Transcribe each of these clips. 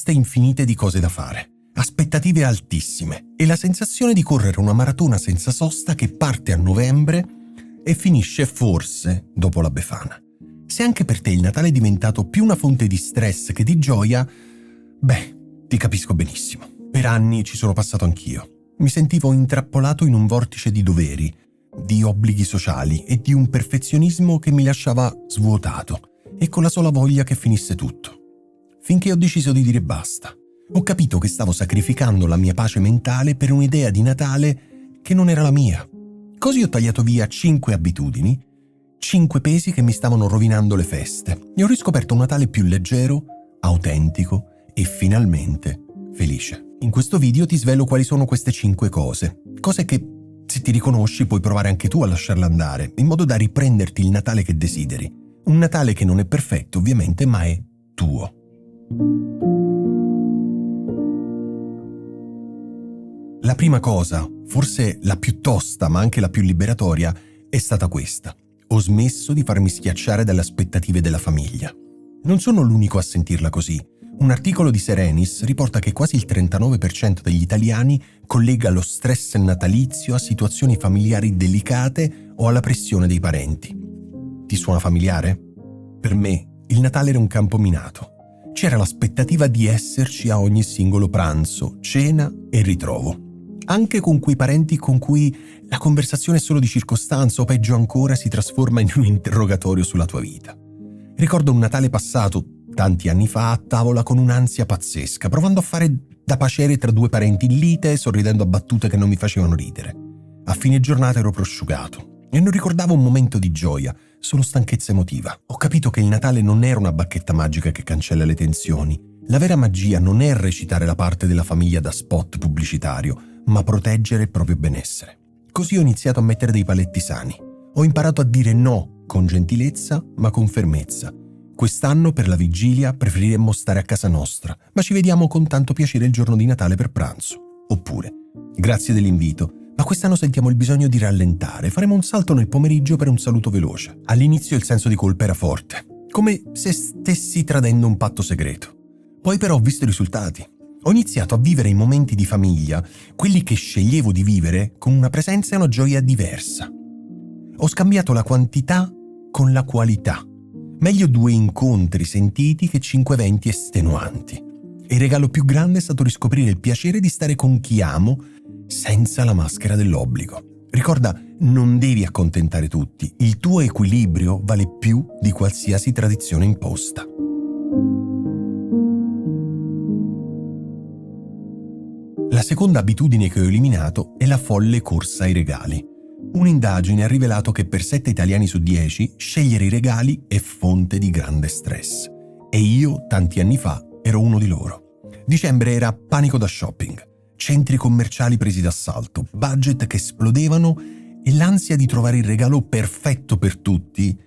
liste infinite di cose da fare, aspettative altissime e la sensazione di correre una maratona senza sosta che parte a novembre e finisce forse dopo la Befana. Se anche per te il Natale è diventato più una fonte di stress che di gioia, ti capisco benissimo. Per anni ci sono passato anch'io. Mi sentivo intrappolato in un vortice di doveri, di obblighi sociali e di un perfezionismo che mi lasciava svuotato e con la sola voglia che finisse tutto. Finché ho deciso di dire basta. Ho capito che stavo sacrificando la mia pace mentale per un'idea di Natale che non era la mia. Così ho tagliato via 5 abitudini, 5 pesi che mi stavano rovinando le feste e ho riscoperto un Natale più leggero, autentico e finalmente felice. In questo video ti svelo quali sono queste 5 cose che se ti riconosci puoi provare anche tu a lasciarle andare, in modo da riprenderti il Natale che desideri. Un Natale che non è perfetto ovviamente, ma è tuo. La prima cosa, forse la più tosta ma anche la più liberatoria, è stata questa. Ho smesso di farmi schiacciare dalle aspettative della famiglia. Non sono l'unico a sentirla così. Un articolo di Serenis riporta che quasi il 39% degli italiani collega lo stress natalizio a situazioni familiari delicate o alla pressione dei parenti. Ti suona familiare? Per me, il Natale era un campo minato. C'era l'aspettativa di esserci a ogni singolo pranzo, cena e ritrovo. Anche con quei parenti con cui la conversazione è solo di circostanza o peggio ancora si trasforma in un interrogatorio sulla tua vita. Ricordo un Natale passato, tanti anni fa, a tavola con un'ansia pazzesca, provando a fare da paciere tra 2 parenti in lite, sorridendo a battute che non mi facevano ridere. A fine giornata ero prosciugato e non ricordavo un momento di gioia, solo stanchezza emotiva. Ho capito che il Natale non era una bacchetta magica che cancella le tensioni. La vera magia non è recitare la parte della famiglia da spot pubblicitario, ma proteggere il proprio benessere. Così ho iniziato a mettere dei paletti sani. Ho imparato a dire no con gentilezza, ma con fermezza. Quest'anno per la vigilia preferiremmo stare a casa nostra, ma ci vediamo con tanto piacere il giorno di Natale per pranzo. Oppure, grazie dell'invito, ma quest'anno sentiamo il bisogno di rallentare, faremo un salto nel pomeriggio per un saluto veloce. All'inizio il senso di colpa era forte, come se stessi tradendo un patto segreto. Poi però ho visto i risultati. Ho iniziato a vivere i momenti di famiglia, quelli che sceglievo di vivere, con una presenza e una gioia diversa. Ho scambiato la quantità con la qualità. Meglio 2 incontri sentiti che 5 eventi estenuanti. E il regalo più grande è stato riscoprire il piacere di stare con chi amo senza la maschera dell'obbligo. Ricorda, non devi accontentare tutti. Il tuo equilibrio vale più di qualsiasi tradizione imposta. La seconda abitudine che ho eliminato è la folle corsa ai regali. Un'indagine ha rivelato che per 7 italiani su 10 scegliere i regali è fonte di grande stress. E io, tanti anni fa, ero uno di loro. Dicembre era panico da shopping, centri commerciali presi d'assalto, budget che esplodevano e l'ansia di trovare il regalo perfetto per tutti,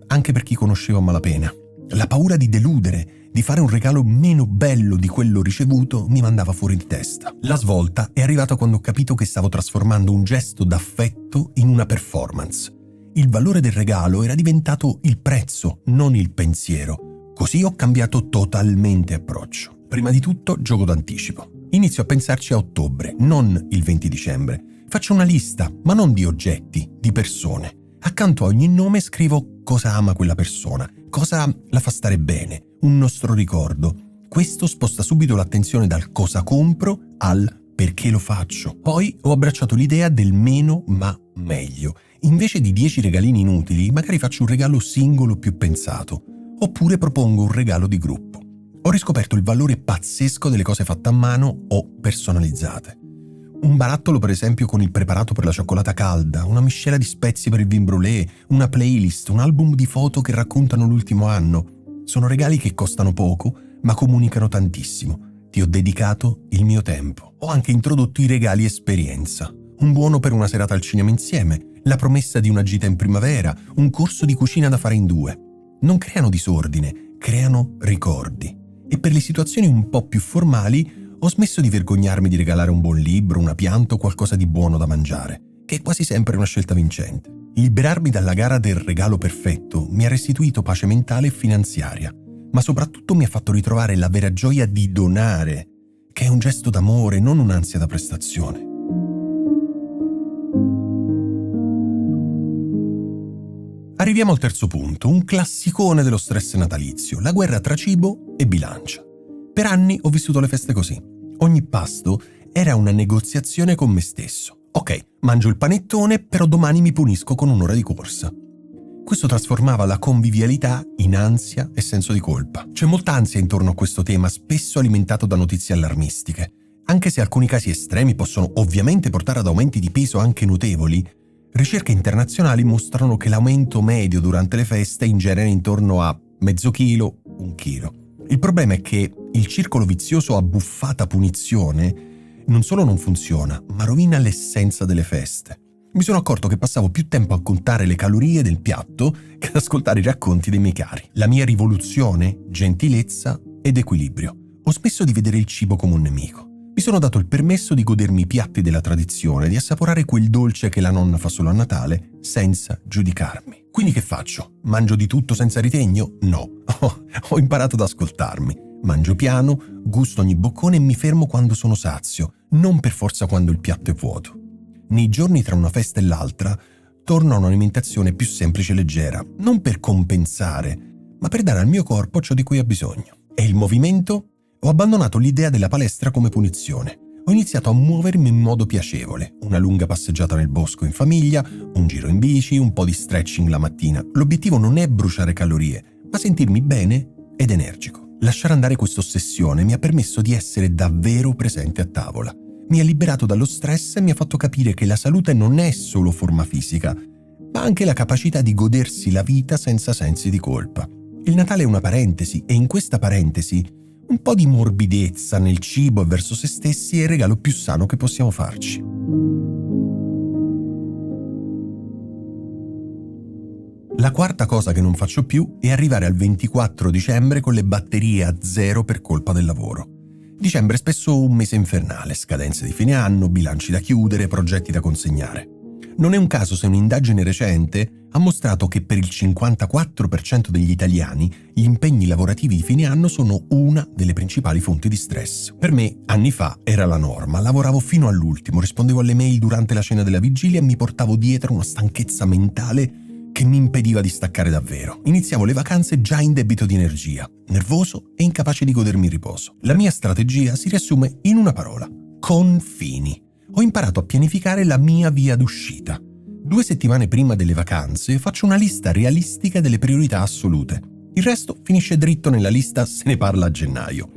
anche per chi conoscevo a malapena. La paura di deludere, di fare un regalo meno bello di quello ricevuto mi mandava fuori di testa. La svolta è arrivata quando ho capito che stavo trasformando un gesto d'affetto in una performance. Il valore del regalo era diventato il prezzo, non il pensiero. Così ho cambiato totalmente approccio. Prima di tutto, gioco d'anticipo. Inizio a pensarci a ottobre, non il 20 dicembre. Faccio una lista, ma non di oggetti, di persone. Accanto a ogni nome scrivo cosa ama quella persona, cosa la fa stare bene, un nostro ricordo. Questo sposta subito l'attenzione dal cosa compro al perché lo faccio. Poi ho abbracciato l'idea del meno ma meglio. Invece di 10 regalini inutili, magari faccio un regalo singolo più pensato. Oppure propongo un regalo di gruppo. Ho riscoperto il valore pazzesco delle cose fatte a mano o personalizzate. Un barattolo per esempio con il preparato per la cioccolata calda, una miscela di spezie per il vin brûlé, una playlist, un album di foto che raccontano l'ultimo anno. Sono regali che costano poco, ma comunicano tantissimo. Ti ho dedicato il mio tempo. Ho anche introdotto i regali esperienza. Un buono per una serata al cinema insieme, la promessa di una gita in primavera, un corso di cucina da fare in 2. Non creano disordine, creano ricordi. E per le situazioni un po' più formali ho smesso di vergognarmi di regalare un buon libro, una pianta o qualcosa di buono da mangiare, che è quasi sempre una scelta vincente. Liberarmi dalla gara del regalo perfetto mi ha restituito pace mentale e finanziaria. ma soprattutto mi ha fatto ritrovare la vera gioia di donare, che è un gesto d'amore, non un'ansia da prestazione. Arriviamo al terzo punto, un classicone dello stress natalizio, la guerra tra cibo e bilancia. Per anni ho vissuto le feste così. Ogni pasto era una negoziazione con me stesso. Ok, mangio il panettone, però domani mi punisco con un'ora di corsa. Questo trasformava la convivialità in ansia e senso di colpa. C'è molta ansia intorno a questo tema, spesso alimentato da notizie allarmistiche. Anche se alcuni casi estremi possono ovviamente portare ad aumenti di peso anche notevoli, ricerche internazionali mostrano che l'aumento medio durante le feste è in genere intorno a mezzo chilo, 1 chilo. Il problema è che il circolo vizioso a buffata punizione non solo non funziona, ma rovina l'essenza delle feste. Mi sono accorto che passavo più tempo a contare le calorie del piatto che ad ascoltare i racconti dei miei cari. La mia rivoluzione, gentilezza ed equilibrio. Ho smesso di vedere il cibo come un nemico. Mi sono dato il permesso di godermi i piatti della tradizione, di assaporare quel dolce che la nonna fa solo a Natale, senza giudicarmi. Quindi che faccio? Mangio di tutto senza ritegno? No. Ho imparato ad ascoltarmi. Mangio piano, gusto ogni boccone e mi fermo quando sono sazio, non per forza quando il piatto è vuoto. Nei giorni tra una festa e l'altra, torno a un'alimentazione più semplice e leggera, non per compensare, ma per dare al mio corpo ciò di cui ha bisogno. E il movimento? Ho abbandonato l'idea della palestra come punizione. Ho iniziato a muovermi in modo piacevole, una lunga passeggiata nel bosco in famiglia, un giro in bici, un po' di stretching la mattina. L'obiettivo non è bruciare calorie, ma sentirmi bene ed energico. Lasciare andare questa ossessione mi ha permesso di essere davvero presente a tavola. Mi ha liberato dallo stress e mi ha fatto capire che la salute non è solo forma fisica, ma anche la capacità di godersi la vita senza sensi di colpa. Il Natale è una parentesi e in questa parentesi un po' di morbidezza nel cibo e verso se stessi è il regalo più sano che possiamo farci. La quarta cosa che non faccio più è arrivare al 24 dicembre con le batterie a zero per colpa del lavoro. Dicembre è spesso un mese infernale, scadenze di fine anno, bilanci da chiudere, progetti da consegnare. Non è un caso se un'indagine recente ha mostrato che per il 54% degli italiani gli impegni lavorativi di fine anno sono una delle principali fonti di stress. Per me, anni fa, era la norma. Lavoravo fino all'ultimo, rispondevo alle mail durante la cena della vigilia e mi portavo dietro una stanchezza mentale che mi impediva di staccare davvero. Iniziavo le vacanze già in debito di energia, nervoso e incapace di godermi il riposo. La mia strategia si riassume in una parola: confini. Ho imparato a pianificare la mia via d'uscita. 2 settimane prima delle vacanze faccio una lista realistica delle priorità assolute. Il resto finisce dritto nella lista se ne parla a gennaio.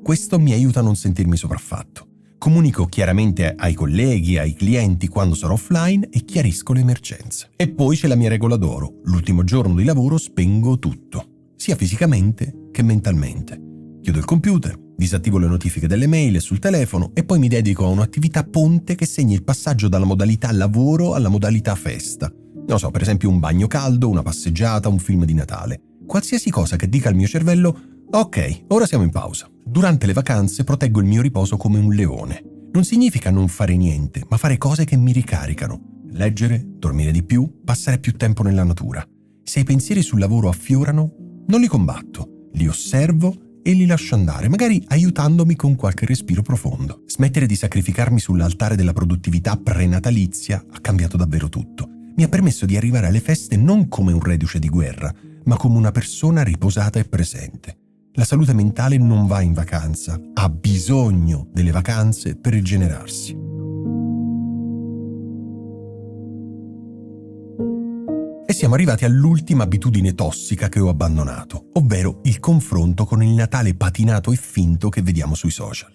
Questo mi aiuta a non sentirmi sopraffatto. Comunico chiaramente ai colleghi, ai clienti quando sarò offline e chiarisco le emergenze. E poi c'è la mia regola d'oro. L'ultimo giorno di lavoro spengo tutto, sia fisicamente che mentalmente. Chiudo il computer, disattivo le notifiche delle mail e sul telefono e poi mi dedico a un'attività ponte che segni il passaggio dalla modalità lavoro alla modalità festa. Non so, per esempio un bagno caldo, una passeggiata, un film di Natale. Qualsiasi cosa che dica al mio cervello: ok, ora siamo in pausa. Durante le vacanze proteggo il mio riposo come un leone. Non significa non fare niente, ma fare cose che mi ricaricano. Leggere, dormire di più, passare più tempo nella natura. Se i pensieri sul lavoro affiorano, non li combatto, li osservo e li lascio andare, magari aiutandomi con qualche respiro profondo. Smettere di sacrificarmi sull'altare della produttività prenatalizia ha cambiato davvero tutto. Mi ha permesso di arrivare alle feste non come un reduce di guerra, ma come una persona riposata e presente. La salute mentale non va in vacanza, ha bisogno delle vacanze per rigenerarsi. E siamo arrivati all'ultima abitudine tossica che ho abbandonato, ovvero il confronto con il Natale patinato e finto che vediamo sui social.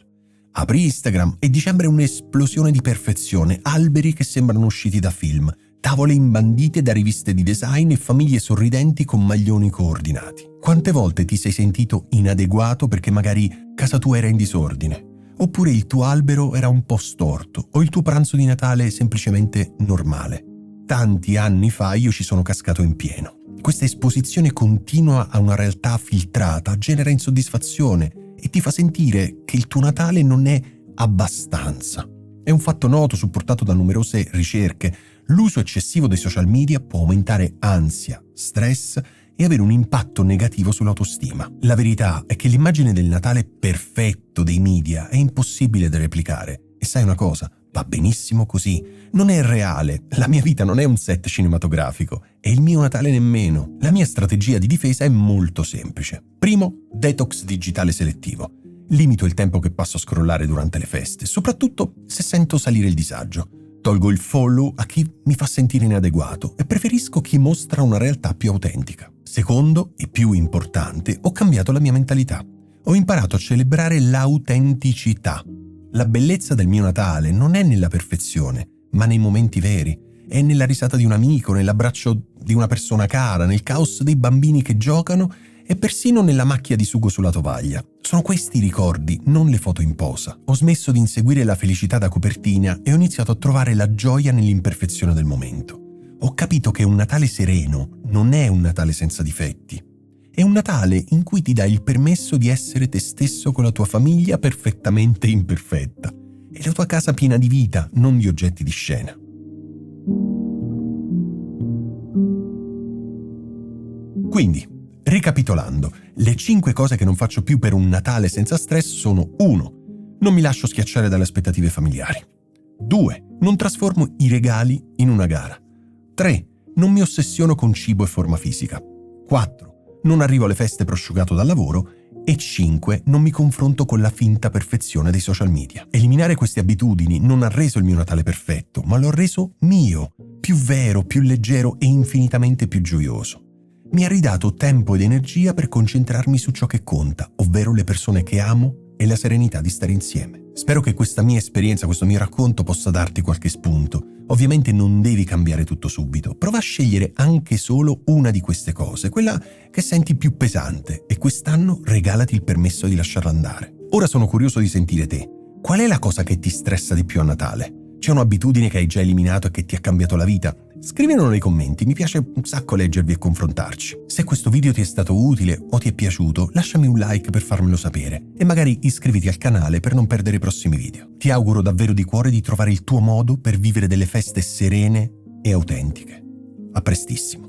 Apri Instagram e dicembre è un'esplosione di perfezione, alberi che sembrano usciti da film, tavole imbandite da riviste di design e famiglie sorridenti con maglioni coordinati. Quante volte ti sei sentito inadeguato perché magari casa tua era in disordine, oppure il tuo albero era un po' storto, o il tuo pranzo di Natale semplicemente normale? Tanti anni fa io ci sono cascato in pieno. Questa esposizione continua a una realtà filtrata genera insoddisfazione e ti fa sentire che il tuo Natale non è abbastanza. È un fatto noto, supportato da numerose ricerche. L'uso eccessivo dei social media può aumentare ansia, stress e avere un impatto negativo sull'autostima. La verità è che l'immagine del Natale perfetto dei media è impossibile da replicare. E sai una cosa? Va benissimo così. Non è reale. La mia vita non è un set cinematografico. E il mio Natale nemmeno. La mia strategia di difesa è molto semplice. Primo, detox digitale selettivo. Limito il tempo che passo a scrollare durante le feste, soprattutto se sento salire il disagio. Tolgo il follow a chi mi fa sentire inadeguato e preferisco chi mostra una realtà più autentica. Secondo, e più importante, ho cambiato la mia mentalità. Ho imparato a celebrare l'autenticità. La bellezza del mio Natale non è nella perfezione, ma nei momenti veri. È nella risata di un amico, nell'abbraccio di una persona cara, nel caos dei bambini che giocano e persino nella macchia di sugo sulla tovaglia. Sono questi i ricordi, non le foto in posa. Ho smesso di inseguire la felicità da copertina e ho iniziato a trovare la gioia nell'imperfezione del momento. Ho capito che un Natale sereno non è un Natale senza difetti. È un Natale in cui ti dai il permesso di essere te stesso con la tua famiglia perfettamente imperfetta. E la tua casa piena di vita, non di oggetti di scena. Quindi, ricapitolando, le 5 cose che non faccio più per un Natale senza stress sono: 1. Non mi lascio schiacciare dalle aspettative familiari. 2. Non trasformo i regali in una gara. 3. Non mi ossessiono con cibo e forma fisica. 4. Non arrivo alle feste prosciugato dal lavoro. E 5. Non mi confronto con la finta perfezione dei social media. Eliminare queste abitudini non ha reso il mio Natale perfetto, ma lo ha reso mio, più vero, più leggero e infinitamente più gioioso. Mi ha ridato tempo ed energia per concentrarmi su ciò che conta, ovvero le persone che amo e la serenità di stare insieme. Spero che questa mia esperienza, questo mio racconto possa darti qualche spunto. Ovviamente non devi cambiare tutto subito. Prova a scegliere anche solo una di queste cose, quella che senti più pesante, e quest'anno regalati il permesso di lasciarla andare. Ora sono curioso di sentire te. Qual è la cosa che ti stressa di più a Natale? C'è un'abitudine che hai già eliminato e che ti ha cambiato la vita? Scrivilo nei commenti, mi piace un sacco leggervi e confrontarci. Se questo video ti è stato utile o ti è piaciuto, lasciami un like per farmelo sapere e magari iscriviti al canale per non perdere i prossimi video. Ti auguro davvero di cuore di trovare il tuo modo per vivere delle feste serene e autentiche. A prestissimo.